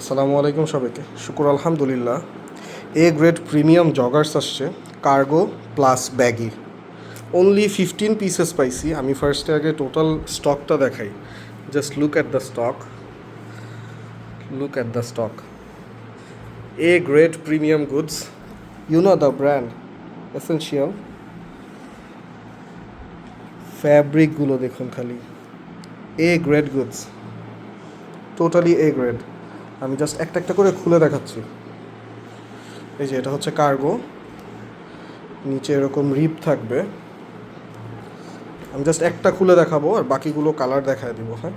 আসসালামু আলাইকুম সবাইকে। শুকুর আলহামদুলিল্লাহ। এ গ্রেড প্রিমিয়াম জগার্স আসছে, cargo plus baggy. Only 15 pieces পাইছি। আমি ফার্স্টে আগে টোটাল স্টকটা দেখাই। Just look at the stock, look at the stock. A grade premium goods, you know the brand essential. ফ্যাব্রিকগুলো দেখুন খালি, A grade goods, totally A grade. আমি জাস্ট একটা একটা করে খুলে দেখাচ্ছি। এই যে এটা হচ্ছে কার্গো, নিচে এরকম রিপ থাকবে। আমি জাস্ট একটা খুলে দেখাবো আর বাকিগুলো কালার দেখায় দিব। হ্যাঁ,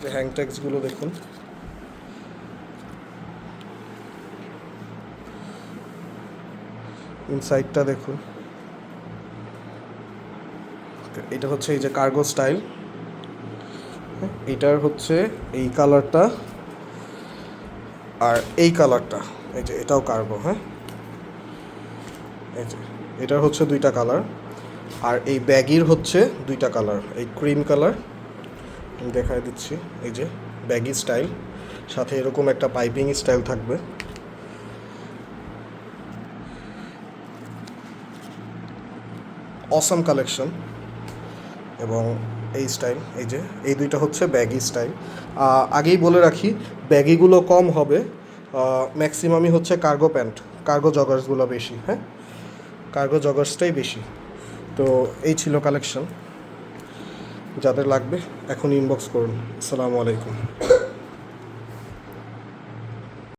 যে হ্যাং ট্যাগসগুলো দেখুন, ইনসাইডটা দেখুন। এটা হচ্ছে এই যে কার্গো স্টাইল। এইটার হচ্ছে এই কালারটা আর এই কালারটা। এই যে এটাও কার্গো। হ্যাঁ, এই যে এটার হচ্ছে দুইটা কালার, আর এই ব্যাগির হচ্ছে দুইটা কালার। এই ক্রিম কালার আমি দেখায় দিচ্ছি। এই যে ব্যাগি স্টাইল, সাথে এরকম একটা পাইপিং স্টাইল থাকবে। Awesome collection. এবং এই স্টাইল, এই যে এই দুইটা হচ্ছে ব্যাগি স্টাইল। আগেই বলে রাখি, ব্যাগিগুলো কম হবে, ম্যাক্সিমামই হচ্ছে কার্গো প্যান্ট, কার্গো জগার্সগুলো বেশি। হ্যাঁ, কার্গো জগার্সটাই বেশি। তো এই ছিল কালেকশন। যাদের লাগবে এখন ইনবক্স করুন। আসসালামু আলাইকুম।